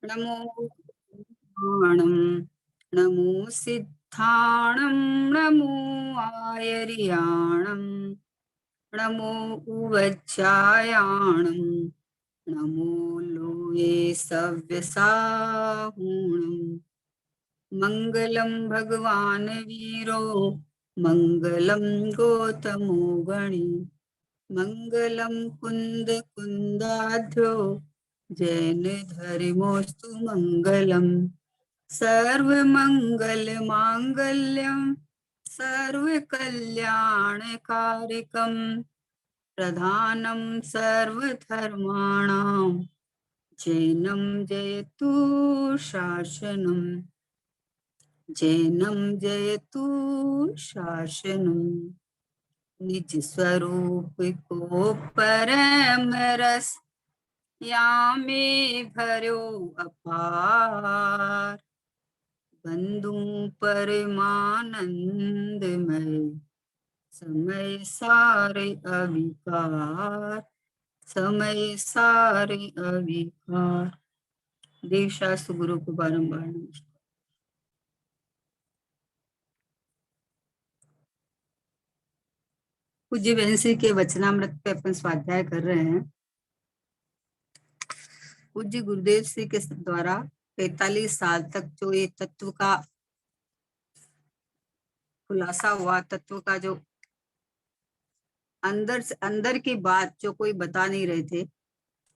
नमो पुराणं नमो सिद्धाणं नमो आयर्याणं नमो उवज्जायाणं नमो लोये सव्यसाहुणम् मङ्गलं भगवान् वीरो मङ्गलं गौतमो गणी मङ्गलं कुन्द कुन्दाध्यो जैन धर्मोऽस्तु मङ्गलम् सर्वमङ्गलमाङ्गल्यं सर्वकल्याणकारिकं प्रधानं सर्वधर्माणां जैनं जयतु शासनं जैनं जयतु शासनं निज स्वरूप को परम रस यामे भरो अपार बंधु परमानंदमय समय सारे अविकार समय सारे अविकार। देवशास्त्र गुरु को बारंबार नमस्कार। पूज्य बहनश्री के वचनामृत पे अपन स्वाध्याय कर रहे हैं। पूज्य गुरुदेव श्री के द्वारा 45 साल तक जो ये तत्व का खुलासा हुआ, तत्व का जो अंदर से अंदर की बात जो कोई बता नहीं रहे थे,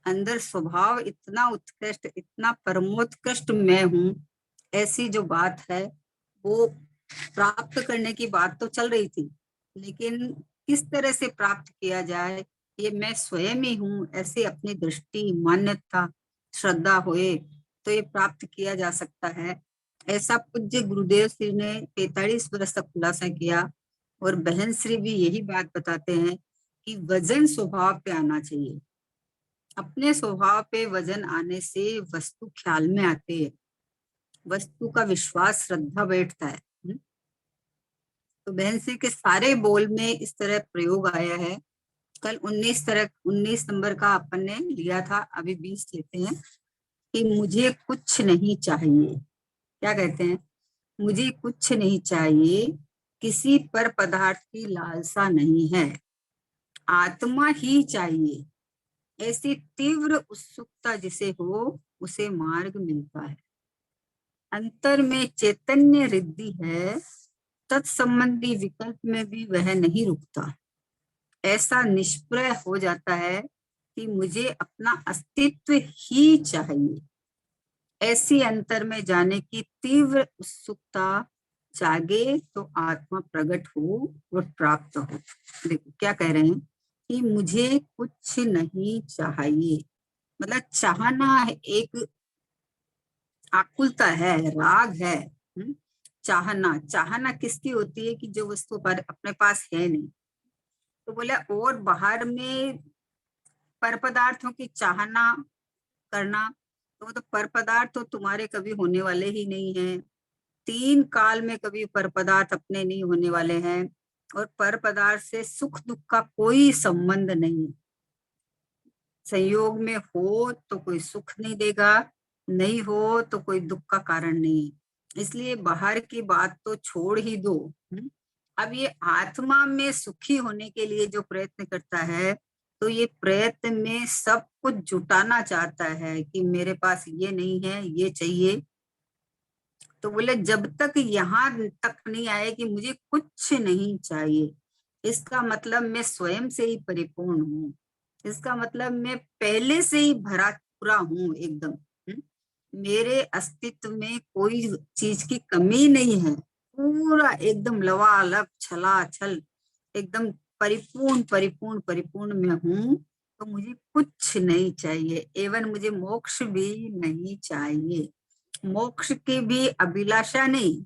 अंदर स्वभाव इतना उत्कृष्ट, इतना परमोत्कृष्ट मैं हूँ, ऐसी जो बात है वो प्राप्त करने की बात तो चल रही थी, लेकिन किस तरह से प्राप्त किया जाए, ये मैं स्वयं ही हूँ, ऐसे अपनी दृष्टि मान्यता श्रद्धा होए तो ये प्राप्त किया जा सकता है। ऐसा पूज्य गुरुदेव श्री ने 45 वर्ष तक खुलासा किया और बहन श्री भी यही बात बताते हैं कि वजन स्वभाव पे आना चाहिए। अपने स्वभाव पे वजन आने से वस्तु ख्याल में आती है, वस्तु का विश्वास श्रद्धा बैठता है। तो बहन श्री के सारे बोल में इस तरह प्रयोग आया है। कल 19 नंबर का अपन ने लिया था, अभी 20 लेते हैं कि मुझे कुछ नहीं चाहिए। क्या कहते हैं? मुझे कुछ नहीं चाहिए, किसी पर पदार्थ की लालसा नहीं है, आत्मा ही चाहिए। ऐसी तीव्र उत्सुकता जिसे हो उसे मार्ग मिलता है। अंतर में चैतन्य रिद्धि है, तत्संबंधी विकल्प में भी वह नहीं रुकता। ऐसा निष्प्रय हो जाता है कि मुझे अपना अस्तित्व ही चाहिए। ऐसी अंतर में जाने की तीव्र उत्सुकता जागे तो आत्मा प्रकट हो और प्राप्त हो। देखो क्या कह रहे हैं कि मुझे कुछ नहीं चाहिए, मतलब चाहना है, एक आकुलता है, राग है। चाहना, चाहना किसकी होती है कि जो वस्तु पर अपने पास है नहीं। तो बोले और बाहर में पर पदार्थों की चाहना करना, तो वो तो पर पदार्थ तो तुम्हारे कभी होने वाले ही नहीं है। 3 काल में कभी पर पदार्थ अपने नहीं होने वाले हैं, और पर पदार्थ से सुख दुख का कोई संबंध नहीं। संयोग में हो तो कोई सुख नहीं देगा, नहीं हो तो कोई दुख का कारण नहीं। इसलिए बाहर की बात तो छोड़ ही दो। अब ये आत्मा में सुखी होने के लिए जो प्रयत्न करता है, तो ये प्रयत्न में सब कुछ जुटाना चाहता है कि मेरे पास ये नहीं है, ये चाहिए। तो बोले जब तक यहाँ तक नहीं आए कि मुझे कुछ नहीं चाहिए, इसका मतलब मैं स्वयं से ही परिपूर्ण हूँ, इसका मतलब मैं पहले से ही भरा पूरा हूँ एकदम। मेरे अस्तित्व में कोई चीज की कमी नहीं है, पूरा एकदम लवालब छलाछल एकदम परिपूर्ण परिपूर्ण परिपूर्ण में हूँ। तो मुझे कुछ नहीं चाहिए, एवं मुझे मोक्ष भी नहीं चाहिए, मोक्ष की भी अभिलाषा नहीं।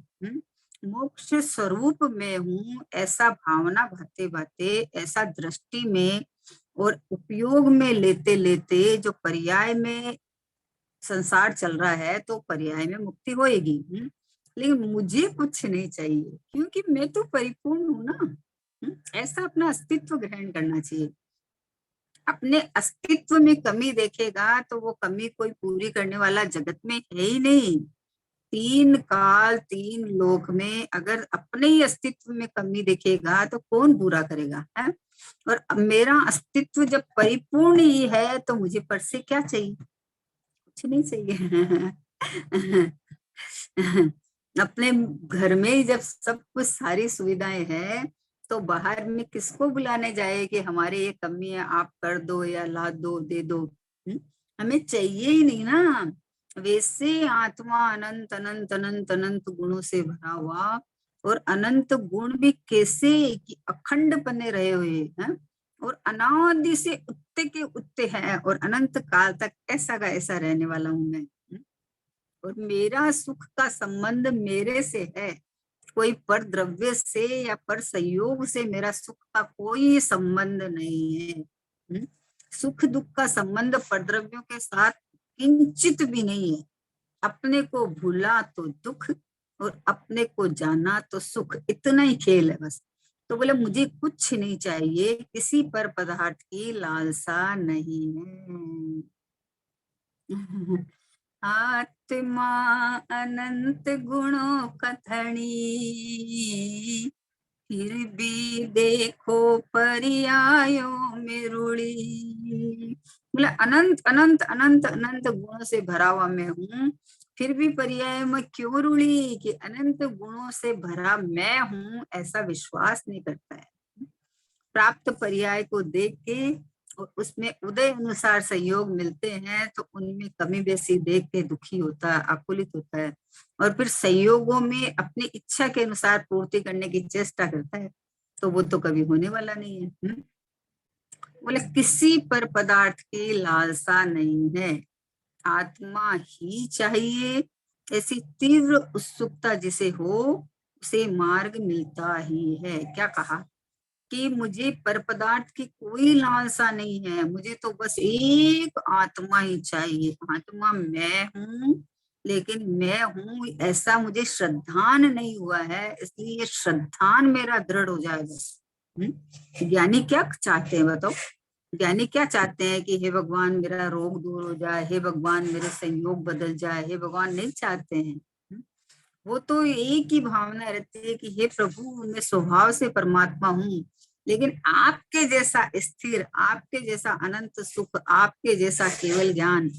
मोक्ष स्वरूप में हूँ, ऐसा भावना भाते भाते, ऐसा दृष्टि में और उपयोग में लेते लेते जो पर्याय में संसार चल रहा है, तो पर्याय में मुक्ति होएगी। लेकिन मुझे कुछ नहीं चाहिए क्योंकि मैं तो परिपूर्ण हूं ना। ऐसा अपना अस्तित्व ग्रहण करना चाहिए। अपने अस्तित्व में कमी देखेगा तो वो कमी कोई पूरी करने वाला जगत में है ही नहीं। तीन काल तीन लोक में अगर अपने ही अस्तित्व में कमी देखेगा तो कौन पूरा करेगा, है? और अब मेरा अस्तित्व जब परिपूर्ण ही है तो मुझे पर से क्या चाहिए? कुछ नहीं चाहिए। अपने घर में ही जब सब कुछ सारी सुविधाएं हैं तो बाहर में किसको बुलाने जाए कि हमारे ये कमी है, आप कर दो या ला दो, दे दो। हमें चाहिए ही नहीं ना। वैसे आत्मा अनंत अनंत अनंत अनंत गुणों से भरा हुआ, और अनंत गुण भी कैसे कि अखंड बने रहे हुए हैं, और अनादि से उत्ते के उत्ते है, और अनंत काल तक ऐसा का ऐसा रहने वाला हूं मैं। और मेरा सुख का संबंध मेरे से है, कोई पर द्रव्य से या पर संयोग से मेरा सुख का कोई संबंध नहीं है। सुख दुख का संबंध पर द्रव्यों के साथ किंचित भी नहीं है। अपने को भूला तो दुख, और अपने को जाना तो सुख, इतना ही खेल है बस। तो बोले मुझे कुछ नहीं चाहिए, किसी पर पदार्थ की लालसा नहीं है। आत्मा अनंत गुणों कथनी, फिर भी देखो पर्यायों में रुड़ी। बोले अनंत अनंत अनंत अनंत गुणों से भरा हुआ मैं हूँ, फिर भी पर्याय में क्यों रुड़ी कि अनंत गुणों से भरा मैं हूँ ऐसा विश्वास नहीं करता है। प्राप्त पर्याय को देख के और उसमें उदय अनुसार संयोग मिलते हैं तो उनमें कमी बेसी देख के दुखी होता है, आकुलित होता है, और फिर संयोगों में अपनी इच्छा के अनुसार पूर्ति करने की चेष्टा करता है, तो वो तो कभी होने वाला नहीं है। बोले किसी पर पदार्थ की लालसा नहीं है, आत्मा ही चाहिए। ऐसी तीव्र उत्सुकता जिसे हो उसे मार्ग मिलता ही है। क्या कहा कि मुझे पर पदार्थ की कोई लालसा नहीं है, मुझे तो बस एक आत्मा ही चाहिए। आत्मा मैं हूँ, लेकिन मैं हूँ ऐसा मुझे श्रद्धान नहीं हुआ है, इसलिए ये श्रद्धान मेरा दृढ़ हो जाए बस। ज्ञानी क्या चाहते हैं बताओ? ज्ञानी क्या चाहते हैं कि हे भगवान मेरा रोग दूर हो जाए, हे भगवान मेरे संयोग बदल जाए, हे भगवान नहीं चाहते हैं। वो तो एक ही भावना रहती है कि हे प्रभु मैं स्वभाव से परमात्मा हूँ, लेकिन आपके जैसा स्थिर, आपके जैसा अनंत सुख, आपके जैसा केवल ज्ञान,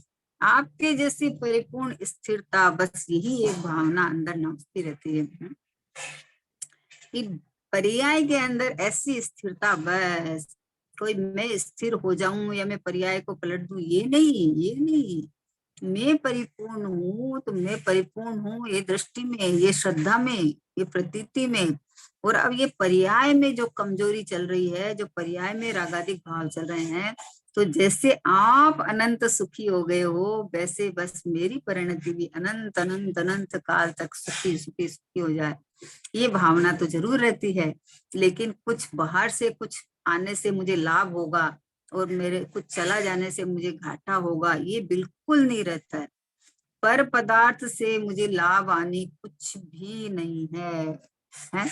आपके जैसी परिपूर्ण स्थिरता, बस यही एक भावना अंदर नाचती रहती है कि पर्याय के अंदर ऐसी स्थिरता, बस कोई मैं स्थिर हो जाऊं या मैं पर्याय को पलट दूं, ये नहीं, ये नहीं। मैं परिपूर्ण हूँ तो मैं परिपूर्ण हूँ ये दृष्टि में, ये श्रद्धा में, ये प्रतीति में। और अब ये पर्याय में जो कमजोरी चल रही है, जो पर्याय में रागादिक भाव चल रहे हैं, तो जैसे आप अनंत सुखी हो गए हो वैसे बस मेरी परिणति भी अनंत अनंत अनंत काल तक सुखी सुखी सुखी हो जाए, ये भावना तो जरूर रहती है। लेकिन कुछ बाहर से कुछ आने से मुझे लाभ होगा और मेरे कुछ चला जाने से मुझे घाटा होगा, ये बिल्कुल नहीं रहता है। पर पदार्थ से मुझे लाभ आने कुछ भी नहीं है।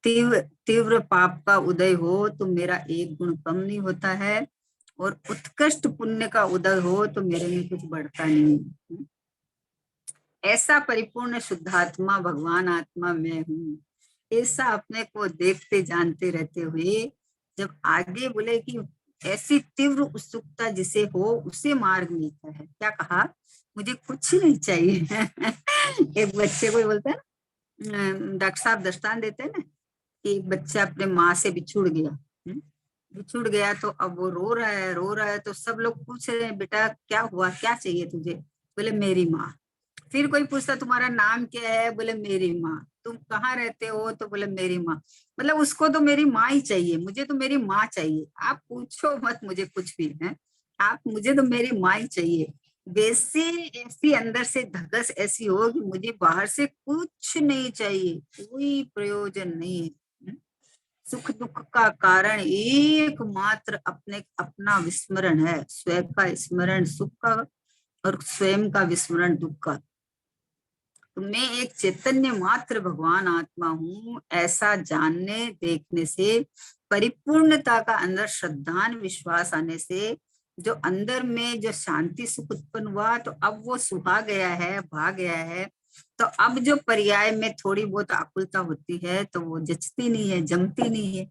तीव्र तीव्र पाप का उदय हो तो मेरा एक गुण कम नहीं होता है, और उत्कृष्ट पुण्य का उदय हो तो मेरे में कुछ बढ़ता नहीं। ऐसा परिपूर्ण शुद्धात्मा भगवान आत्मा मैं हूँ, ऐसा अपने को देखते जानते रहते हुए जब आगे बोले कि ऐसी तीव्र उत्सुकता जिसे हो उसे मार्ग मिलता है। क्या कहा? मुझे कुछ नहीं चाहिए। एक बच्चे को बोलता है ना, डॉक्टर साहब दृष्टांत देते हैं ना कि एक बच्चा अपने माँ से बिछुड़ गया। बिछुड़ गया तो अब वो रो रहा है, रो रहा है, तो सब लोग पूछ रहे हैं बेटा क्या हुआ, क्या चाहिए तुझे? बोले मेरी माँ। फिर कोई पूछता तुम्हारा नाम क्या है? बोले मेरी माँ। तुम कहाँ रहते हो? तो बोले मेरी माँ। मतलब उसको तो मेरी माँ ही चाहिए, मुझे तो मेरी माँ चाहिए, आप पूछो मत मुझे कुछ भी है, आप मुझे तो मेरी माँ ही चाहिए। वैसे ऐसी अंदर से धगस ऐसी हो कि मुझे बाहर से कुछ नहीं चाहिए, कोई प्रयोजन नहीं है। सुख दुख का कारण एकमात्र अपने अपना विस्मरण है, स्वयं का स्मरण सुख का और स्वयं का विस्मरण दुख का। तो मैं एक चैतन्य मात्र भगवान आत्मा हूँ, ऐसा जानने देखने से परिपूर्णता का अंदर श्रद्धान विश्वास आने से जो अंदर में जो शांति सुख उत्पन्न हुआ, तो अब वो सुहा गया है, भा गया है। तो अब जो पर्याय में थोड़ी बहुत आकुलता होती है तो वो जचती नहीं है, जमती नहीं है।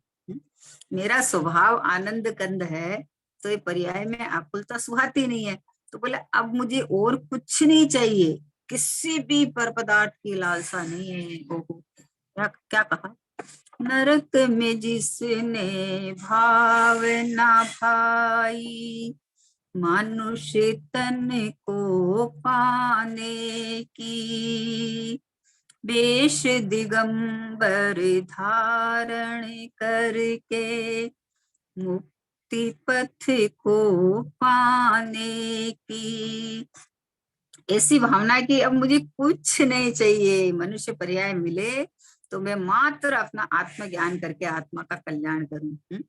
मेरा स्वभाव आनंद कंद है, तो ये पर्याय में आकुलता सुहाती नहीं है। तो बोले अब मुझे और कुछ नहीं चाहिए, किसी भी पर पदार्थ की लालसा नहीं है। ओहो, क्या क्या कहा, नरक में जिसने भाव ना भाई, मनुष्य तन को पाने की, वेश दिगंबर धारण करके, मुक्ति पथ को पाने की। ऐसी भावना है कि अब मुझे कुछ नहीं चाहिए, मनुष्य पर्याय मिले तो मैं मात्र अपना आत्मज्ञान करके आत्मा का कल्याण करूं।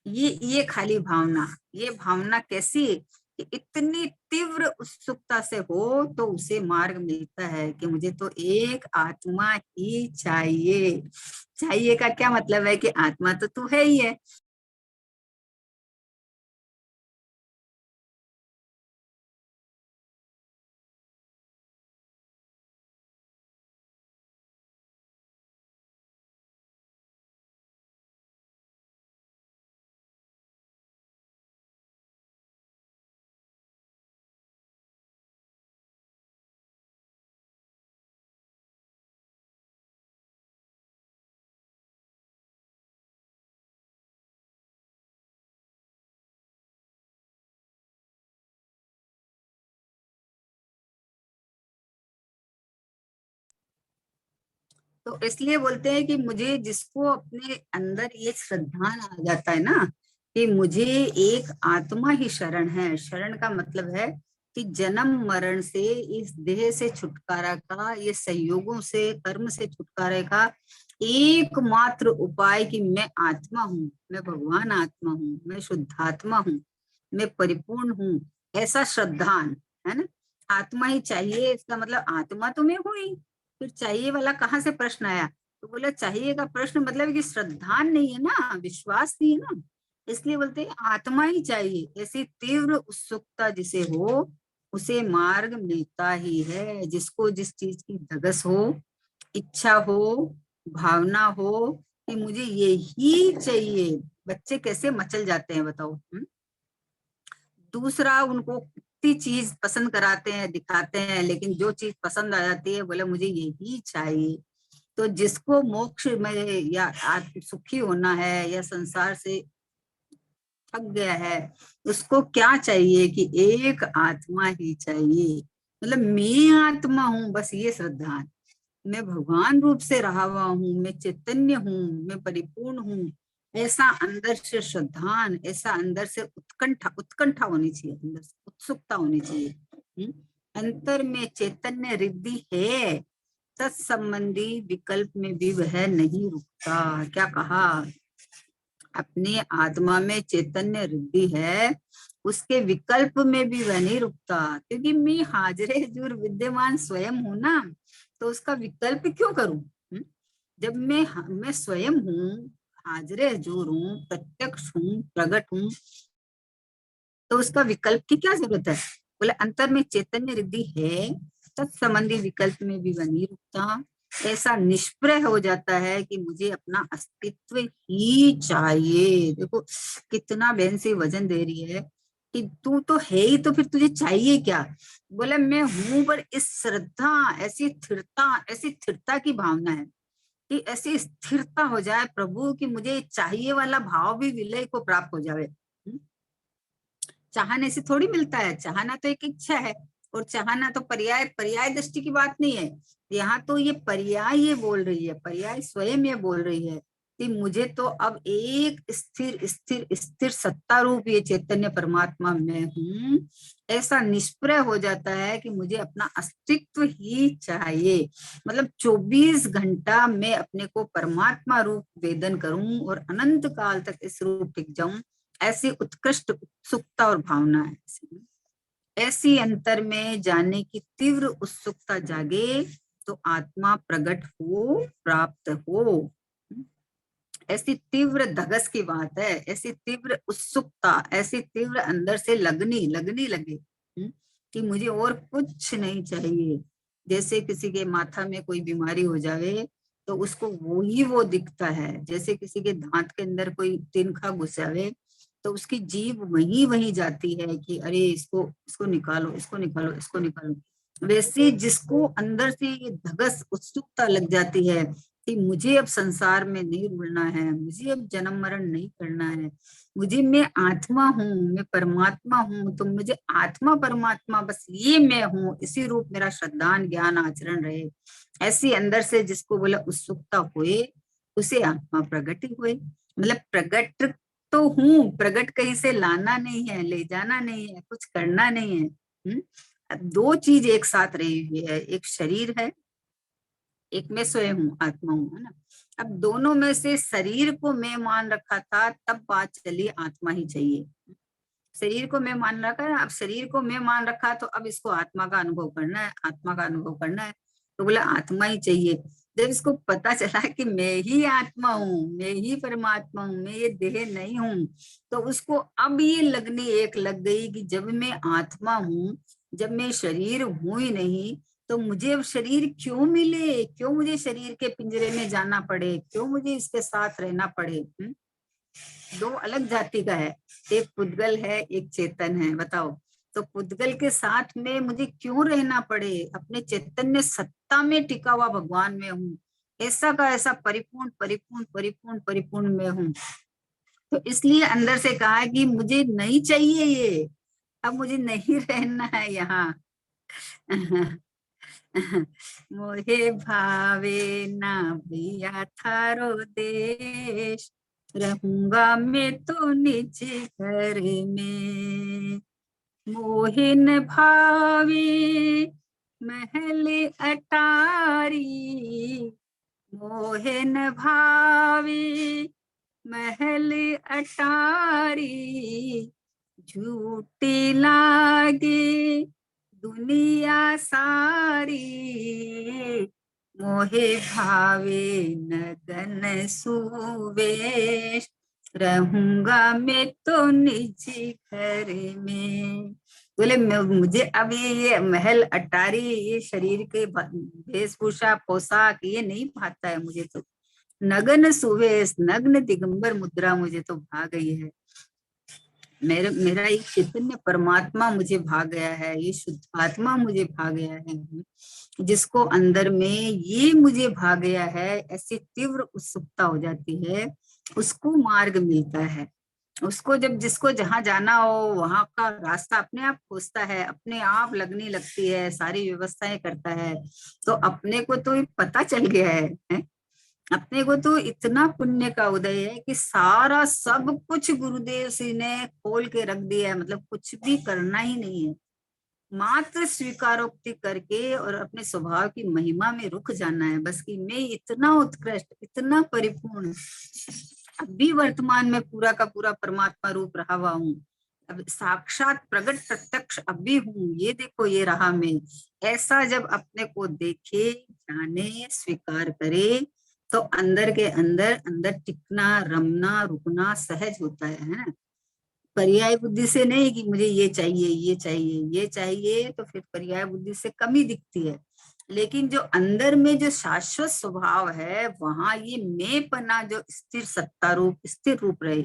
ये खाली भावना, ये भावना कैसी कि इतनी तीव्र उत्सुकता से हो तो उसे मार्ग मिलता है कि मुझे तो एक आत्मा ही चाहिए। चाहिए का क्या मतलब है कि आत्मा तो तू है ही है। तो इसलिए बोलते हैं कि मुझे जिसको अपने अंदर ये श्रद्धान आ जाता है ना कि मुझे एक आत्मा ही शरण है। शरण का मतलब है कि जन्म मरण से, इस देह से छुटकारा का, ये संयोगों से, कर्म से छुटकारे का एकमात्र उपाय कि मैं आत्मा हूँ, मैं भगवान आत्मा हूँ, मैं शुद्धात्मा हूँ, मैं परिपूर्ण हूँ, ऐसा श्रद्धान है ना। आत्मा ही चाहिए, इसका मतलब आत्मा तो मैं हूँ ही। फिर चाहिए वाला कहाँ से प्रश्न आया? तो बोला चाहिए का प्रश्न मतलब कि श्रद्धा नहीं है ना, विश्वास नहीं है ना, इसलिए बोलते हैं आत्मा ही चाहिए। ऐसी तीव्र उत्सुकता जिसे हो उसे मार्ग मिलता ही है। जिसको जिस चीज की धगस हो, इच्छा हो, भावना हो कि मुझे यही चाहिए। बच्चे कैसे मचल जाते हैं बताओ। दूसरा उनको कितनी चीज पसंद कराते हैं, दिखाते हैं, लेकिन जो चीज पसंद आ जाती है बोले मुझे यही चाहिए। तो जिसको मोक्ष में या आत्म सुखी होना है या संसार से थक गया है, उसको क्या चाहिए कि एक आत्मा ही चाहिए। मतलब मैं आत्मा हूँ, बस ये श्रद्धा है। मैं भगवान रूप से रहा हुआ हूँ, मैं चैतन्य हूँ, मैं परिपूर्ण हूँ, ऐसा अंदर से श्रद्धान, ऐसा अंदर से उत्कंठा, उत्कंठा होनी चाहिए, अंदर से उत्सुकता होनी चाहिए। अंतर में चैतन्य रिद्धि है, तत्संबंधी विकल्प में भी वह नहीं रुकता। क्या कहा, अपने आत्मा में चैतन्य रिद्धि है, उसके विकल्प में भी वह नहीं रुकता, क्योंकि मैं हाजरे जुर विद्यमान स्वयं हूं ना, तो उसका विकल्प क्यों करूं? जब मैं स्वयं हूँ, हाजरे हजूर हूँ, प्रत्यक्ष हूँ, प्रगट हूँ, तो उसका विकल्प की क्या जरूरत है? बोले अंतर में चैतन्य रिद्धि है, तत्संबंधी विकल्प में भी वह नहीं रुकता। ऐसा निष्प्रय हो जाता है कि मुझे अपना अस्तित्व ही चाहिए। देखो कितना बहन से वजन दे रही है कि तू तो है ही, तो फिर तुझे चाहिए क्या? बोले मैं हूं, पर इस श्रद्धा, ऐसी स्थिरता, ऐसी स्थिरता की भावना है कि ऐसी स्थिरता हो जाए प्रभु कि मुझे चाहिए वाला भाव भी विलय को प्राप्त हो जाए। चाहने से थोड़ी मिलता है, चाहना तो एक इच्छा है, और चाहना तो पर्याय, पर्याय दृष्टि की बात नहीं है। यहाँ तो ये पर्याय ये बोल रही है, पर्याय स्वयं ये बोल रही है कि मुझे तो अब एक स्थिर स्थिर स्थिर सत्ता रूप ये चैतन्य परमात्मा मैं हूँ, ऐसा निष्प्रय हो जाता है कि मुझे अपना अस्तित्व ही चाहिए। मतलब 24 घंटा मैं अपने को परमात्मा रूप वेदन करूं और अनंत काल तक इस रूप टिक जाऊं, ऐसी उत्कृष्ट उत्सुकता और भावना है। ऐसी अंतर में जाने की तीव्र उत्सुकता जागे तो आत्मा प्रकट हो, प्राप्त हो। ऐसी तीव्र धगस की बात है, ऐसी तीव्र उत्सुकता, ऐसी तीव्र अंदर से लगनी लगनी लगे कि मुझे और कुछ नहीं चाहिए। जैसे किसी के माथा में कोई बीमारी हो जावे तो उसको वो दिखता है, जैसे किसी के दांत के अंदर कोई तिनका घुस जावे तो उसकी जीभ वहीं वहीं जाती है कि अरे इसको इसको निकालो, इसको निकालो, इसको निकालो। वैसे जिसको अंदर से ये धगस उत्सुकता लग जाती है कि मुझे अब संसार में नहीं रुलना है, मुझे अब जन्म मरण नहीं करना है, मुझे, मैं आत्मा हूँ, मैं परमात्मा हूँ, तो मुझे आत्मा परमात्मा बस ये मैं हूँ, इसी रूप मेरा श्रद्धान ज्ञान आचरण रहे, ऐसी अंदर से जिसको बोला उत्सुकता हुए उसे आत्मा प्रगट ही हुए। मतलब प्रगट तो हूँ, प्रगट कहीं से लाना नहीं है, ले जाना नहीं है, कुछ करना नहीं है। अब दो चीज एक साथ रही हुई है, एक शरीर है, एक मैं स्वयं हूँ, आत्मा हूँ, है ना। अब दोनों में से शरीर को मैं मान रखा था, तब बात चली आत्मा ही चाहिए। शरीर को मैं मान रखा है, अब शरीर को मैं मान रखा तो अब इसको आत्मा का अनुभव करना है, आत्मा का अनुभव करना है, तो बोला आत्मा ही चाहिए। जब इसको पता चला कि मैं ही आत्मा हूँ, मैं ही परमात्मा हूँ, मैं ये देह नहीं हूँ, तो उसको अब ये लगनी एक लग गई कि जब मैं आत्मा हूँ, जब मैं शरीर हूं ही नहीं, तो मुझे अब शरीर क्यों मिले, क्यों मुझे शरीर के पिंजरे में जाना पड़े, क्यों मुझे इसके साथ रहना पड़े। दो अलग जाति का है, एक पुद्गल है, एक चेतन है, बताओ। तो पुद्गल के साथ में मुझे क्यों रहना पड़े, अपने चैतन्य सत्ता में टिका हुआ भगवान में हूँ, ऐसा का ऐसा परिपूर्ण परिपूर्ण परिपूर्ण परिपूर्ण में हूँ। तो इसलिए अंदर से कहा कि मुझे नहीं चाहिए ये, अब मुझे नहीं रहना है यहाँ। मोहे भावे ना भैया थारो देश, रहूंगा मैं तो निज घर में। मोहे न भावे महल अटारी, मोहे न भावे महल अटारी, झूठी लागे दुनिया सारी, मोहे भावे नगन सुवेश, रहूंगा मैं तो निजी घर में। बोले मुझे अब ये महल अटारी, ये शरीर के वेशभूषा पोशाक ये नहीं भाता है मुझे, तो नगन सुवेश, नग्न दिगंबर मुद्रा मुझे तो भा गई है। मेरा एक चैतन्य परमात्मा मुझे भा गया है, ये शुद्ध आत्मा मुझे भा गया है, जिसको अंदर में ये मुझे भा गया है, ऐसी तीव्र उत्सुकता हो जाती है, उसको मार्ग मिलता है। उसको जब जिसको जहां जाना हो वहां का रास्ता अपने आप खोजता है, अपने आप लगने लगती है, सारी व्यवस्थाएं करता है। तो अपने को तो पता चल गया है? अपने को तो इतना पुण्य का उदय है कि सारा सब कुछ गुरुदेव जी ने खोल के रख दिया है, मतलब कुछ भी करना ही नहीं है, मात्र स्वीकारोक्ति करके और अपने स्वभाव की महिमा में रुक जाना है बस, कि मैं इतना उत्कृष्ट, इतना परिपूर्ण, अभी वर्तमान में पूरा का पूरा परमात्मा रूप रहा हुआ हूँ, अब साक्षात प्रकट प्रत्यक्ष अभी हूँ, ये देखो ये रहा मैं। ऐसा जब अपने को देखे, जाने, स्वीकार करे, तो अंदर के अंदर अंदर टिकना, रमना, रुकना सहज होता है ना। पर्याय बुद्धि से नहीं कि मुझे ये चाहिए, ये चाहिए, ये चाहिए, तो फिर पर्याय बुद्धि से कमी दिखती है। लेकिन जो अंदर में जो शाश्वत स्वभाव है, वहां ये मैं पना जो स्थिर सत्ता रूप, स्थिर रूप रहे,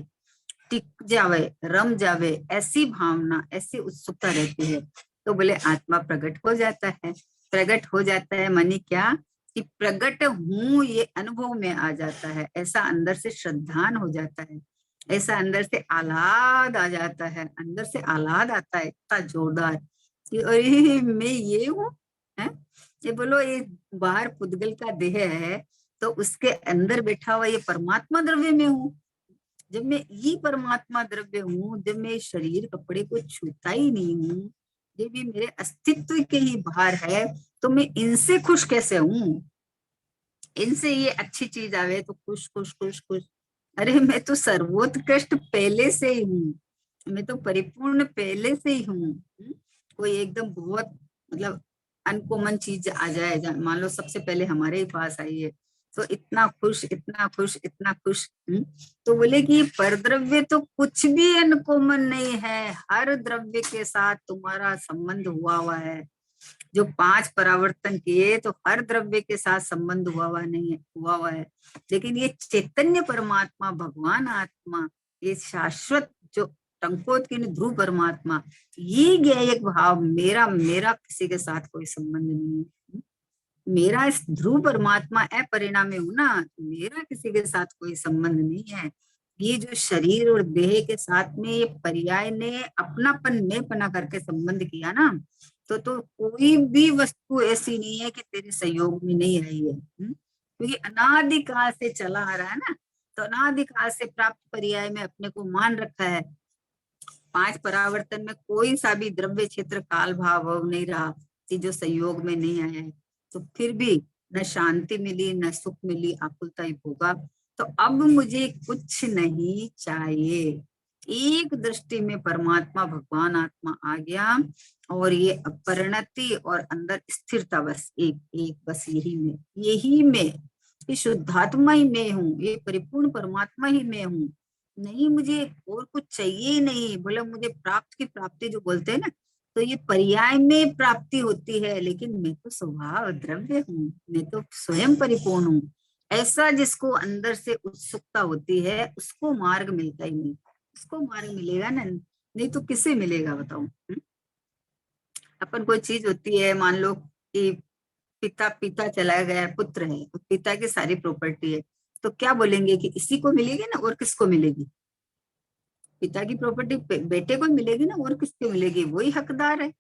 टिक जावे, रम जावे, ऐसी भावना, ऐसी उत्सुकता रहती है, तो बोले आत्मा प्रकट हो जाता है। प्रकट हो जाता है मानी क्या, कि प्रकट हूं ये अनुभव में आ जाता है, ऐसा अंदर से श्रद्धान हो जाता है, ऐसा अंदर से आह्लाद आ जाता है, अंदर से आह्लाद आता है इतना जोरदार कि अरे मैं ये हूँ, है। ये बोलो ये बाहर पुद्गल का देह है, तो उसके अंदर बैठा हुआ ये परमात्मा द्रव्य में हूँ। जब मैं ये परमात्मा द्रव्य हूँ, जब मैं शरीर कपड़े को छूता ही नहीं हूँ, जब ये मेरे अस्तित्व के ही बाहर है, तो मैं इनसे खुश कैसे हूँ, इनसे ये अच्छी चीज आवे तो खुश खुश खुश खुश। अरे मैं तो सर्वोत्कृष्ट पहले से ही हूँ, मैं तो परिपूर्ण पहले से ही हूँ। कोई एकदम बहुत मतलब अनकॉमन चीज आ जाए, मान लो सबसे पहले हमारे ही पास आई है, तो इतना खुश, इतना खुश, इतना खुश। तो बोले कि पर द्रव्य तो कुछ भी अनकॉमन नहीं है, हर द्रव्य के साथ तुम्हारा संबंध हुआ है। जो 5 परावर्तन किए तो हर द्रव्य के साथ संबंध हुआ हुआ है। लेकिन ये चैतन्य परमात्मा, भगवान आत्मा, ये शाश्वत जो टंकोत की ध्रुव परमात्मा, ये ज्ञेयक भाव, मेरा मेरा किसी के साथ कोई संबंध नहीं है। मेरा इस ध्रुव परमात्मा अपरिणामी हूं ना, मेरा किसी के साथ कोई संबंध नहीं है। ये जो शरीर और देह के साथ में ये पर्याय ने अपनापन में पना करके संबंध किया ना, तो कोई भी वस्तु ऐसी नहीं है कि तेरे सहयोग में नहीं आई है। क्योंकि अनादिकाल से चला आ रहा है ना, तो अनादिकाल से प्राप्त पर्याय में अपने को मान रखा है। 5 परावर्तन में कोई सा भी द्रव्य क्षेत्र काल भाव नहीं रहा कि जो संयोग में नहीं आया है। तो फिर भी न शांति मिली, न सुख मिली, आकुलता ही भोगा। तो अब मुझे कुछ नहीं चाहिए। एक दृष्टि में परमात्मा, भगवान आत्मा आ गया, और ये अपरिणति और अंदर स्थिरता, बस एक एक, बस यही में ये शुद्धात्मा ही मैं हूँ, ये परिपूर्ण परमात्मा ही मैं हूँ। नहीं, मुझे और कुछ चाहिए ही नहीं। बोले मुझे प्राप्त की प्राप्ति जो बोलते हैं ना, तो ये पर्याय में प्राप्ति होती है, लेकिन मैं तो स्वभाव द्रव्य हूँ, मैं तो स्वयं परिपूर्ण हूँ। ऐसा जिसको अंदर से उत्सुकता होती है, उसको मार्ग मिलता ही नहीं। उसको मार्ग मिलेगा ना, नहीं तो किसे मिलेगा बताओ। अपन कोई चीज होती है, मान लो कि पिता पिता चला गया है, पुत्र है, तो पिता की सारी प्रॉपर्टी है, तो क्या बोलेंगे कि इसी को मिलेगी ना, और किसको मिलेगी? पिता की प्रॉपर्टी बेटे को मिलेगी ना, और किसको मिलेगी? वही हकदार है।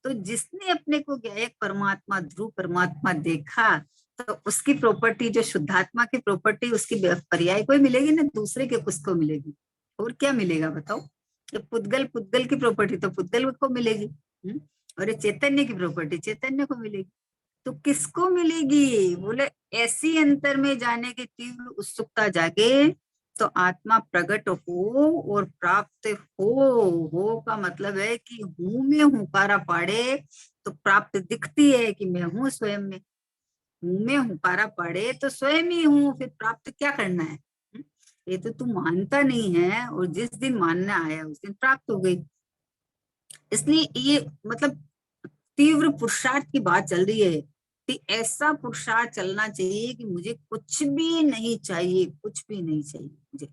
तो जिसने अपने को ज्ञेयक परमात्मा, ध्रुव परमात्मा देखा, तो उसकी प्रॉपर्टी, जो शुद्धात्मा की प्रॉपर्टी, उसकी पर्याय को ही मिलेगी ना, दूसरे के किसको मिलेगी? और क्या मिलेगा बताओ? तो पुद्गल पुद्गल की प्रॉपर्टी तो पुद्गल को मिलेगी। और ये चैतन्य की प्रॉपर्टी चैतन्य को मिलेगी। तो किसको मिलेगी? बोले ऐसी अंतर में जाने की तीव्र उत्सुकता जागे, तो आत्मा प्रकट हो और प्राप्त हो का मतलब है कि हूं में हुकारा पाड़े, तो प्राप्त दिखती है कि मैं हूँ स्वयं में। हूं में हुकारा पाड़े तो स्वयं ही हूँ, फिर प्राप्त क्या करना है? ये तो तू मानता नहीं है, और जिस दिन मानना आया उस दिन प्राप्त हो गई। इसलिए ये मतलब तीव्र पुरुषार्थ की बात चल रही है कि ऐसा पुरुषार्थ चलना चाहिए कि मुझे कुछ भी नहीं चाहिए, कुछ भी नहीं चाहिए मुझे।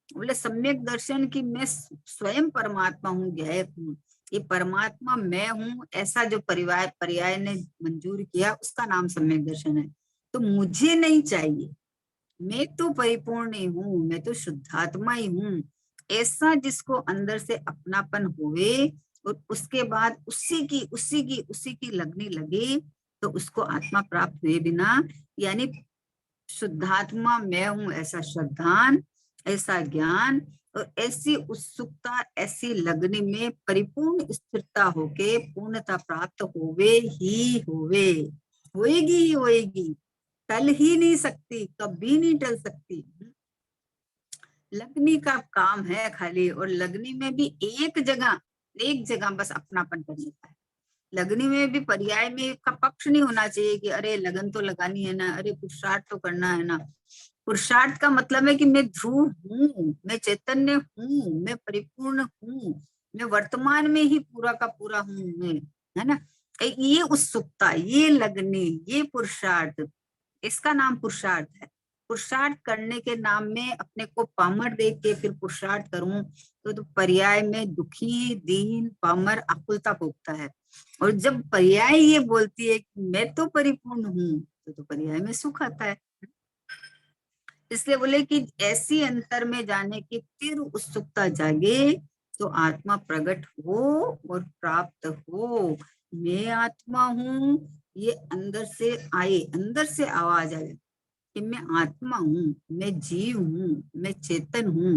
बोले सम्यक दर्शन की मैं स्वयं परमात्मा हूँ, ज्ञेयक हूँ, ये परमात्मा मैं हूँ, ऐसा जो पर्याय ने मंजूर किया, उसका नाम सम्यक दर्शन है। तो मुझे नहीं चाहिए, मैं तो परिपूर्ण ही हूँ, मैं तो शुद्धात्मा ही हूँ। ऐसा जिसको अंदर से अपनापन हुए, और उसके बाद उसी की लगने लगे, तो उसको आत्मा प्राप्त हुए बिना, यानी शुद्धात्मा मैं हूँ ऐसा श्रद्धान, ऐसा ज्ञान, और ऐसी उत्सुकता, ऐसी लगने में परिपूर्ण स्थिरता होके पूर्णता प्राप्त होवे ही होवे, होएगी ही होएगी, टल ही नहीं सकती, कभी नहीं टल सकती। लगनी का काम है खाली, और लगनी में भी एक जगह बस अपनापन करने का है। लगनी में भी पर्याय में का पक्ष नहीं होना चाहिए कि अरे लगन तो लगानी है ना, अरे पुरुषार्थ तो करना है ना। पुरुषार्थ का मतलब है कि मैं ध्रुव हूँ, मैं चैतन्य हूँ, मैं परिपूर्ण हूँ, मैं वर्तमान में ही पूरा का पूरा हूँ मैं, है ना। ये उत्सुकता, ये लगनी, ये पुरुषार्थ, इसका नाम पुरुषार्थ है। पुरुषार्थ करने के नाम में अपने को पामर देख के फिर पुरुषार्थ करूं, तो पर्याय में दुखी, दीन, पामर, आकुलता भोगता है। और जब पर्याय ये बोलती है कि मैं तो परिपूर्ण हूँ, तो पर्याय में सुख आता है। इसलिए बोले कि ऐसी अंतर में जाने की तीव्र उत्सुकता जागे, तो आत्मा प्रकट हो और प्राप्त हो। मैं आत्मा हूँ, ये अंदर से आए, अंदर से आवाज आए कि मैं आत्मा हूँ, मैं जीव हूँ, मैं चेतन हूँ,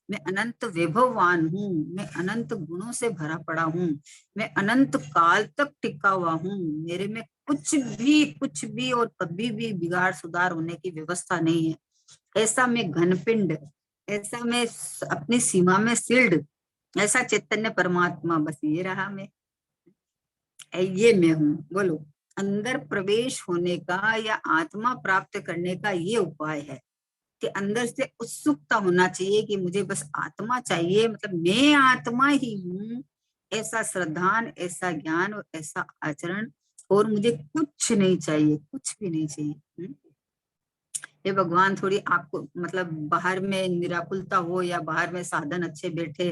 मैं अनंत वैभववान हूँ, मैं अनंत गुणों से भरा पड़ा हूँ, मैं अनंत काल तक टिका हुआ हूँ, मेरे में कुछ भी और कभी भी बिगाड़ सुधार होने की व्यवस्था नहीं है। ऐसा मैं घनपिंड, ऐसा मैं अपनी सीमा में सिल्ड, ऐसा चैतन्य परमात्मा, बस ये रहा मैं, ये मैं हूँ। बोलो। अंदर प्रवेश होने का या आत्मा प्राप्त करने का ये उपाय है कि अंदर से उत्सुकता होना चाहिए कि मुझे बस आत्मा चाहिए, मतलब मैं आत्मा ही हूँ, ऐसा श्रद्धान, ऐसा ज्ञान और ऐसा आचरण, और मुझे कुछ नहीं चाहिए, कुछ भी नहीं चाहिए। हे भगवान, थोड़ी आपको मतलब बाहर में निराकुलता हो या बाहर में साधन अच्छे बैठे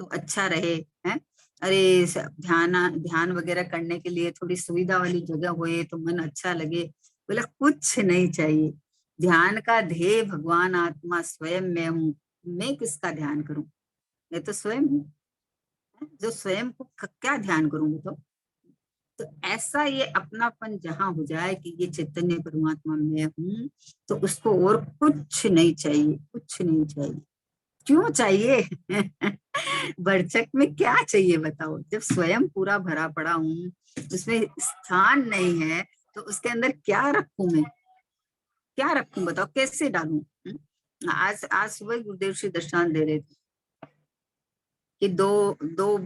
तो अच्छा रहे, हैं? अरे ध्यान ध्यान वगैरह करने के लिए थोड़ी सुविधा वाली जगह होए तो मन अच्छा लगे। बोला कुछ नहीं चाहिए, ध्यान का ध्येय भगवान आत्मा स्वयं मैं हूँ, मैं किसका ध्यान करूं? मैं तो स्वयं हूँ, जो स्वयं को क्या ध्यान करूं तो ऐसा ये अपनापन जहां हो जाए कि ये चैतन्य परमात्मा मैं हूँ, तो उसको और कुछ नहीं चाहिए, कुछ नहीं चाहिए। क्यों चाहिए? बरचक में क्या चाहिए बताओ, जब स्वयं पूरा भरा पड़ा हूँ, उसमें स्थान नहीं है, तो उसके अंदर क्या रखूं मैं, क्या रखूं बताओ, कैसे डालूं? आज आज सुबह गुरुदेव श्री दृष्टांत दे रहे थे कि दो दो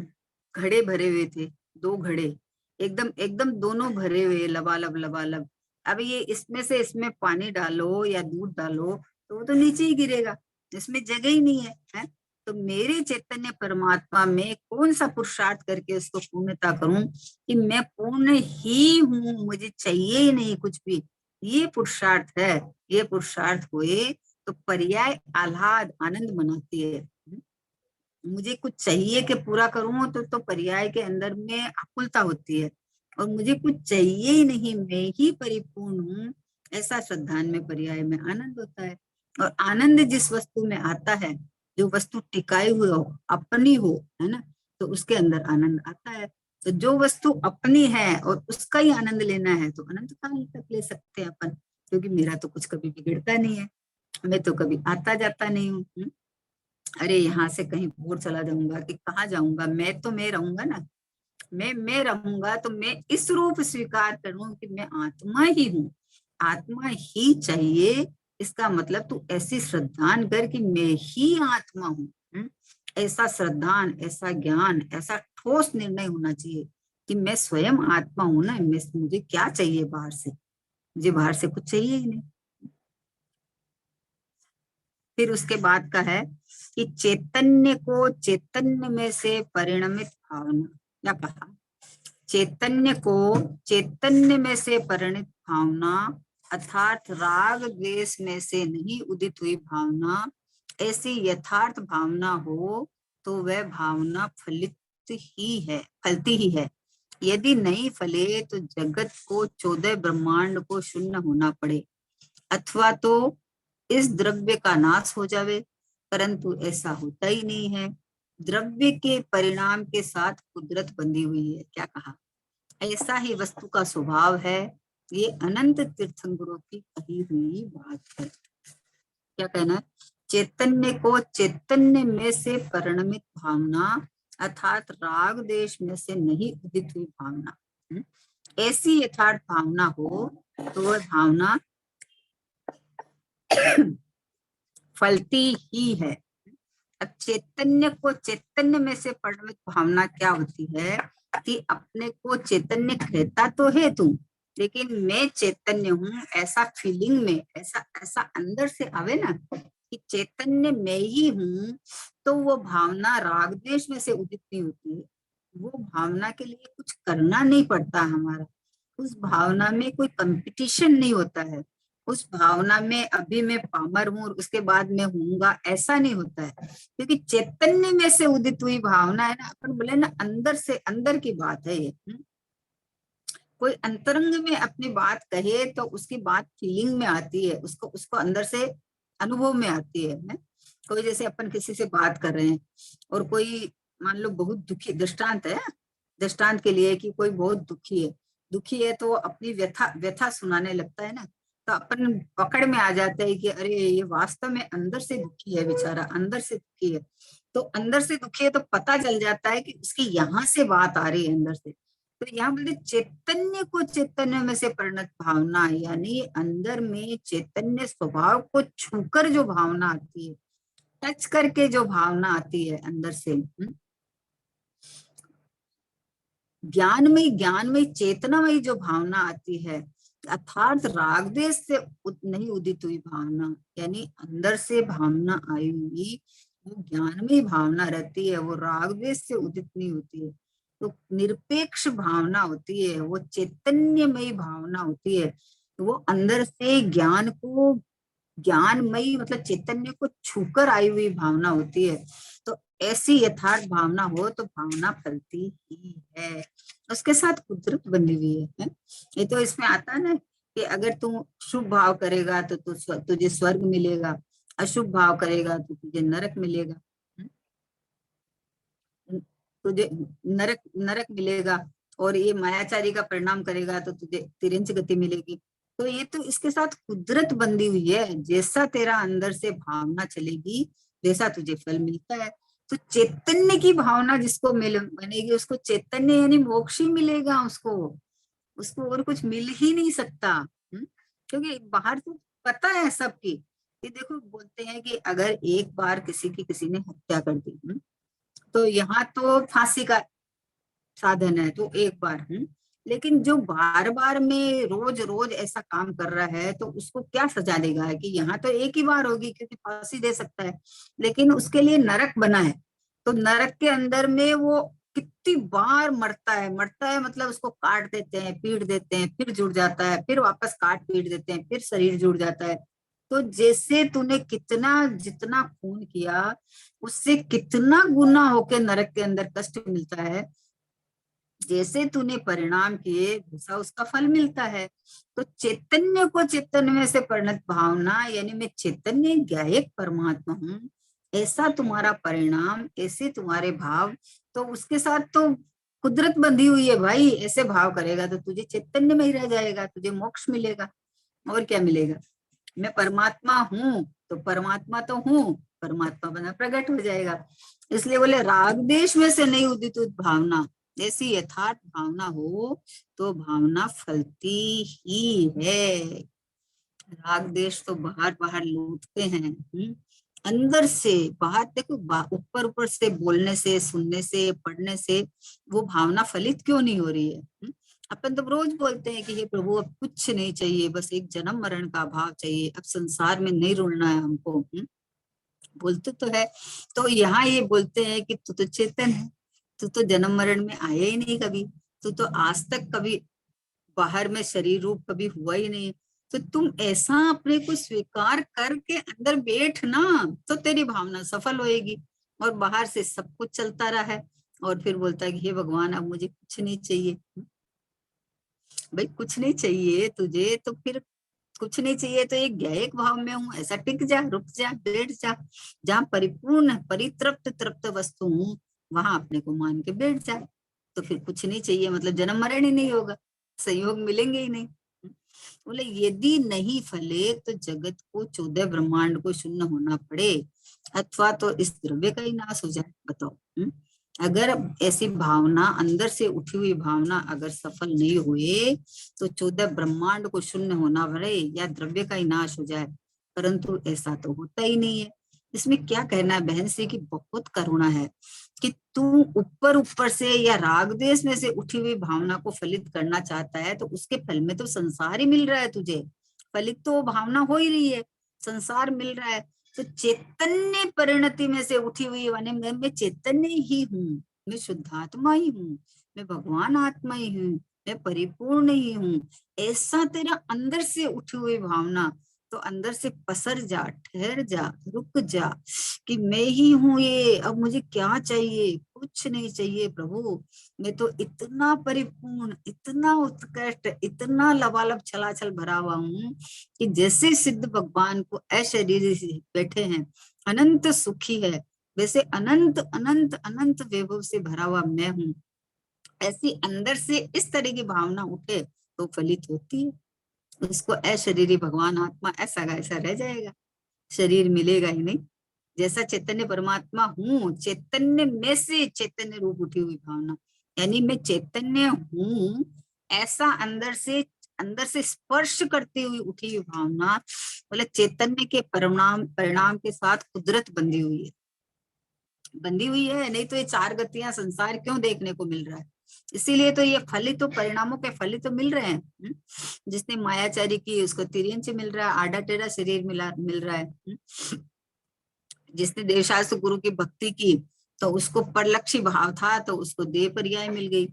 घड़े भरे हुए थे, दो घड़े एकदम एकदम दोनों भरे हुए लबालब लबालब। अब ये इसमें से इसमें पानी डालो या दूध डालो तो वो तो नीचे ही गिरेगा, इसमें जगह ही नहीं है? तो मेरे चैतन्य परमात्मा में कौन सा पुरुषार्थ करके उसको पूर्णता करूं कि मैं पूर्ण ही हूं, मुझे चाहिए ही नहीं कुछ भी, ये पुरुषार्थ है। ये पुरुषार्थ हुए तो पर्याय आह्लाद आनंद मनाती है। मुझे कुछ चाहिए कि पूरा करूं तो पर्याय के अंदर में आकुलता होती है, और मुझे कुछ चाहिए ही नहीं, मैं ही परिपूर्ण हूँ, ऐसा श्रद्धान में पर्याय में आनंद होता है। और आनंद जिस वस्तु में आता है, जो वस्तु टिकाई हुई हो, अपनी हो, है ना, तो उसके अंदर आनंद आता है। तो जो वस्तु अपनी है और उसका ही आनंद लेना है तो अनंत काल तक ले सकते हैं अपन, क्योंकि मेरा तो कुछ कभी बिगड़ता नहीं है, मैं तो कभी आता जाता नहीं हूँ। अरे यहाँ से कहीं और चला जाऊंगा कि कहाँ जाऊंगा, मैं तो मैं रहूंगा ना, मैं रहूंगा तो मैं इस रूप स्वीकार करूं कि मैं आत्मा ही हूँ, आत्मा ही चाहिए। इसका मतलब तू ऐसी श्रद्धान कर कि मैं ही आत्मा हूँ। ऐसा श्रद्धान, ऐसा ज्ञान, ऐसा ठोस निर्णय होना चाहिए कि मैं स्वयं आत्मा हूं ना, मैं मुझे क्या चाहिए बाहर से, मुझे बाहर से कुछ चाहिए ही नहीं। फिर उसके बाद का है कि चैतन्य को चैतन्य में से परिणमित भावना, क्या कहा? चैतन्य को चैतन्य में से परिणित भावना, अर्थात राग द्वेष में से नहीं उदित हुई भावना, ऐसी यथार्थ भावना हो तो वह भावना फलती ही है। यदि नहीं फले तो जगत को 14 ब्रह्मांड को शून्य होना पड़े, अथवा तो इस द्रव्य का नाश हो जावे, परंतु ऐसा होता ही नहीं है। द्रव्य के परिणाम के साथ कुदरत बंधी हुई है, क्या कहा? ऐसा ही वस्तु का स्वभाव है। ये अनंत तीर्थंकरों की कही हुई बात है। क्या कहना है? चैतन्य को चैतन्य में से परिणमित भावना, अर्थात राग देश में से नहीं उदित हुई भावना, ऐसी यथार्थ भावना हो तो वह भावना फलती ही है। अब चैतन्य को चैतन्य में से परिणमित भावना क्या होती है कि अपने को चैतन्य कहता तो है तू, लेकिन मैं चैतन्य हूँ, ऐसा फीलिंग में, ऐसा ऐसा अंदर से आवे ना कि चैतन्य मैं ही हूँ, तो वो भावना राग द्वेष में से उदित नहीं होती है। वो भावना के लिए कुछ करना नहीं पड़ता हमारा, उस भावना में कोई कंपटीशन नहीं होता है, उस भावना में अभी मैं पामर हूँ और उसके बाद मैं हूँगा, ऐसा नहीं होता है। क्योंकि चैतन्य में से उदित हुई भावना है ना, अपन बोले ना अंदर से अंदर की बात है ये। कोई अंतरंग में अपनी बात कहे तो उसकी बात फीलिंग में आती है, उसको उसको अंदर से अनुभव में आती है? कोई जैसे अपन किसी से बात कर रहे हैं और कोई मान लो बहुत दुखी, दृष्टांत है, दृष्टांत के लिए कि कोई बहुत दुखी है तो वो अपनी व्यथा व्यथा सुनाने लगता है ना, तो अपन पकड़ में आ जाते हैं कि अरे ये वास्तव में अंदर से दुखी है, बेचारा अंदर से दुखी है। तो अंदर से दुखी है तो पता चल जाता है कि उसकी यहाँ से बात आ रही है अंदर से। तो यहाँ बोलते चैतन्य को चैतन्य में से परिणत भावना, यानी अंदर में चैतन्य स्वभाव को छूकर जो भावना आती है, टच करके जो भावना आती है अंदर से, ज्ञानमयी चेतनामयी जो भावना आती है, अर्थात राग देश से नहीं उदित हुई भावना, यानी अंदर से भावना आई हुई वो ज्ञानमयी भावना रहती है, वो राग देश से उदित नहीं होती है। तो निरपेक्ष भावना होती है, वो चैतन्यमयी भावना होती है, वो अंदर से ज्ञानमयी मतलब चैतन्य को छूकर आई हुई भावना होती है। तो ऐसी यथार्थ भावना हो तो भावना फलती ही है, उसके साथ कुदरत बनी हुई है। ये तो इसमें आता है ना कि अगर तू शुभ भाव करेगा तो तुझे स्वर्ग मिलेगा, अशुभ भाव करेगा तो तुझे नरक मिलेगा। तुझे नरक नरक मिलेगा, और ये मायाचारी का परिणाम करेगा तो तुझे तिरंज गति मिलेगी। तो ये तो इसके साथ कुदरत बंधी हुई है, जैसा तेरा अंदर से भावना चलेगी वैसा तुझे फल मिलता है। तो चैतन्य की भावना जिसको मिल बनेगी उसको चैतन्य यानी मोक्ष ही मिलेगा, उसको उसको और कुछ मिल ही नहीं सकता। क्योंकि बाहर तो पता है सबकी, ये देखो बोलते हैं कि अगर एक बार किसी ने हत्या कर दी, तो यहाँ तो फांसी का साधन है, तो एक बार लेकिन जो बार बार में रोज रोज ऐसा काम कर रहा है तो उसको क्या सजा देगा, है कि यहाँ तो एक ही बार होगी क्योंकि फांसी दे सकता है, लेकिन उसके लिए नरक बना है। तो नरक के अंदर में वो कितनी बार मरता है मतलब उसको काट देते हैं, पीट देते हैं, फिर जुड़ जाता है, फिर वापस काट पीट देते हैं, फिर शरीर जुड़ जाता है। तो जैसे तूने कितना जितना खून किया उससे कितना गुना होके नरक के अंदर कष्ट मिलता है, जैसे तूने परिणाम किए वैसा उसका फल मिलता है। तो चैतन्य को चैतन्य में से परिणत भावना, यानी मैं चैतन्य ज्ञायक परमात्मा हूँ, ऐसा तुम्हारा परिणाम, ऐसे तुम्हारे भाव, तो उसके साथ तो कुदरत बंधी हुई है भाई। ऐसे भाव करेगा तो तुझे चैतन्य में ही रह जाएगा, तुझे मोक्ष मिलेगा, और क्या मिलेगा। मैं परमात्मा हूँ तो परमात्मा तो हूँ, परमात्मा बना प्रकट हो जाएगा। इसलिए बोले राग देश में से नहीं उदित भावना, ऐसी यथार्थ भावना हो तो भावना फलती ही है। राग देश तो बाहर बाहर लूटते हैं, अंदर से बाहर देखो, ऊपर ऊपर से बोलने से, सुनने से, पढ़ने से वो भावना फलित क्यों नहीं हो रही है। अपन तो रोज बोलते हैं कि हे प्रभु अब कुछ नहीं चाहिए, बस एक जन्म मरण का भाव चाहिए, अब संसार में नहीं रुलना है हमको, बोलते तो है। तो यहाँ ये बोलते हैं कि तू तो चेतन है, तू तो जन्म मरण में आया ही नहीं कभी, तू तो आज तक कभी बाहर में शरीर रूप कभी हुआ ही नहीं, तो तुम ऐसा अपने को स्वीकार करके अंदर बैठ ना, तो तेरी भावना सफल होएगी। और बाहर से सब कुछ चलता रहा है और फिर बोलता है कि हे भगवान अब मुझे कुछ नहीं चाहिए। भाई कुछ नहीं चाहिए तुझे तो फिर कुछ नहीं चाहिए तो एक ज्ञायक भाव में हूँ ऐसा टिक जा, रुक जा, बैठ जा। जहाँ परिपूर्ण परितृप्त तृप्त वस्तु हूँ वहां अपने को मान के बैठ जा, तो फिर कुछ नहीं चाहिए मतलब जन्म मरण ही नहीं होगा, संयोग मिलेंगे ही नहीं। बोले यदि नहीं फले तो जगत को 14 ब्रह्मांड को शून्य होना पड़े, अथवा तो इस द्रव्य का ही नाश हो जाए। बताओ, अगर ऐसी भावना अंदर से उठी हुई भावना अगर सफल नहीं हुए तो 14 ब्रह्मांड को शून्य होना पड़े या द्रव्य का ही नाश हो जाए, परंतु ऐसा तो होता ही नहीं है। इसमें क्या कहना है बहन से कि बहुत करुणा है कि तू ऊपर ऊपर से या राग देश में से उठी हुई भावना को फलित करना चाहता है, तो उसके फल में तो संसार ही मिल रहा है तुझे, फलित तो भावना हो ही रही है, संसार मिल रहा है। तो चैतन्य परिणति में से उठी हुई माने मैं चैतन्य ही हूँ, मैं शुद्धात्मा ही हूँ, मैं भगवान आत्मा ही हूँ, मैं परिपूर्ण ही हूँ, ऐसा तेरा अंदर से उठी हुई भावना, तो अंदर से पसर जा, ठहर जा, रुक जा कि मैं ही हूँ ये, अब मुझे क्या चाहिए, कुछ नहीं चाहिए प्रभु, मैं तो इतना परिपूर्ण, इतना उत्कृष्ट, इतना लबालब छलाछल भरा हुआ हूँ कि जैसे सिद्ध भगवान को अशरीरी बैठे हैं, अनंत सुखी है, वैसे अनंत अनंत अनंत वैभव से भरा हुआ मैं हूँ। ऐसी अंदर से इस तरह की भावना उठे तो फलित होती है, उसको अशरीरी भगवान आत्मा ऐसा का ऐसा रह जाएगा, शरीर मिलेगा ही नहीं। जैसा चैतन्य परमात्मा हूँ, चैतन्य में से चैतन्य रूप उठी हुई भावना, यानी मैं चैतन्य हूँ, ऐसा अंदर से स्पर्श करती हुई उठी हुई भावना, बोले चैतन्य के परिणाम परिणाम के साथ कुदरत बंधी हुई है, बंधी हुई है। नहीं तो ये चार गतियां संसार क्यों देखने को मिल रहा है, इसीलिए तो ये फलित तो परिणामों के फलित तो मिल रहे हैं। जिसने मायाचारी की उसको तिर्यंच मिल रहा है, आड़ा टेढ़ा शरीर मिल रहा है। जिसने देवशास्त्र गुरु की भक्ति की तो उसको परलक्षी भाव था तो उसको देह पर्याय मिल गई।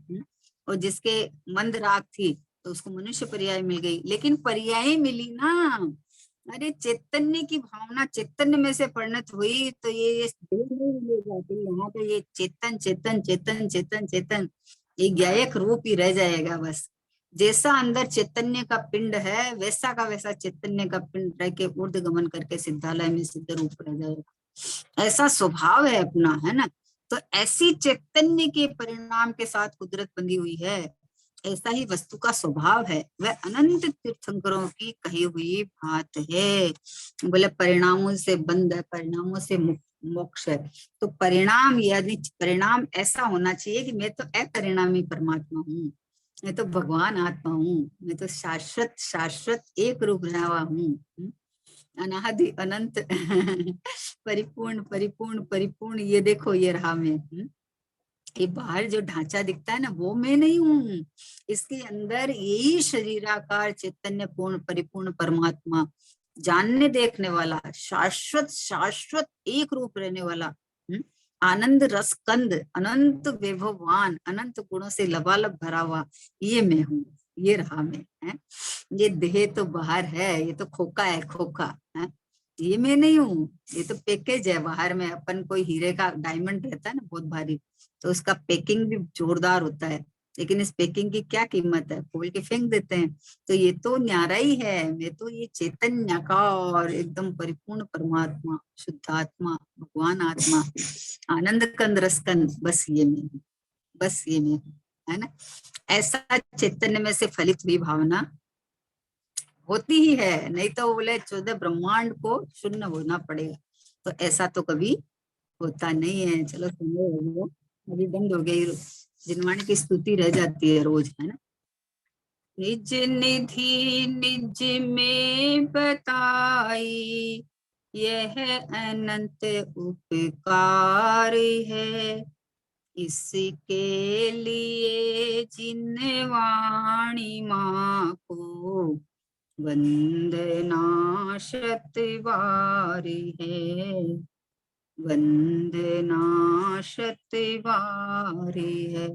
और जिसके मंद राग थी तो उसको मनुष्य पर्याय मिल गई। लेकिन पर्याय मिली ना, अरे चैतन्य की भावना चैतन्य में से परिणत हुई तो ये देह नहीं मिलेगा। तो यहाँ पे ये चेतन चेतन चेतन चेतन चेतन ये ज्ञायक रूप ही रह जाएगा बस। जैसा अंदर चैतन्य का पिंड है वैसा का वैसा चैतन्य का पिंड रह के ऊर्ध्व गमन करके सिद्धालय में सिद्ध रूप रह जाएगा। ऐसा स्वभाव है अपना, है ना। तो ऐसी चैतन्य के परिणाम के साथ कुदरत बंधी हुई है, ऐसा ही वस्तु का स्वभाव है। वह अनंत तीर्थंकरों की कही हुई बात है। बोले परिणामों से बंद है, परिणामों से मोक्ष है। तो परिणाम यदि परिणाम ऐसा होना चाहिए कि मैं तो अपरिणामी परमात्मा हूँ, मैं तो भगवान आत्मा हूँ, मैं तो शाश्वत शाश्वत एक रूप रहा हुआ हूँ, अनादि अनंत परिपूर्ण परिपूर्ण परिपूर्ण। ये देखो ये रहा मैं। ये बाहर जो ढांचा दिखता है ना वो मैं नहीं हूँ। इसके अंदर यही शरीराकार चैतन्य पूर्ण परिपूर्ण परमात्मा, जानने देखने वाला, शाश्वत शाश्वत एक रूप रहने वाला, आनंद रस कंद, अनंत वैभववान, अनंत गुणों से लबालब भरा हुआ, ये मैं हूँ। ये रहा मैं है। ये देह तो बाहर है, ये तो खोखा है, खोखा है। ये मैं नहीं हूँ, ये तो पैकेज है। बाहर में अपन कोई हीरे का डायमंड रहता है ना बहुत भारी, तो उसका पैकिंग भी जोरदार होता है। लेकिन इस पैकिंग की क्या कीमत है, खोल के फेंक देते हैं। तो ये तो न्यारा ही है। मैं तो ये चैतन्य का और एकदम परिपूर्ण परमात्मा, शुद्धात्मा, भगवान आत्मा, आनंद कंद रस कंद, बस ये मैं हूँ, बस ये मैं हूँ, है ना। ऐसा चैतन्य में से फलित हुई भावना होती ही है। नहीं तो बोले 14 ब्रह्मांड को शून्य होना पड़ेगा, तो ऐसा तो कभी होता नहीं है। चलो समय हो गया, अभी बंद हो गई। जिनवाणी की स्तुति रह जाती है रोज, है ना। निज निधि निज में बताई, यह अनंत उपकार है। इसके लिए जिनवाणी माँ को वंदना शत बारी है, वंदना शत बारी है।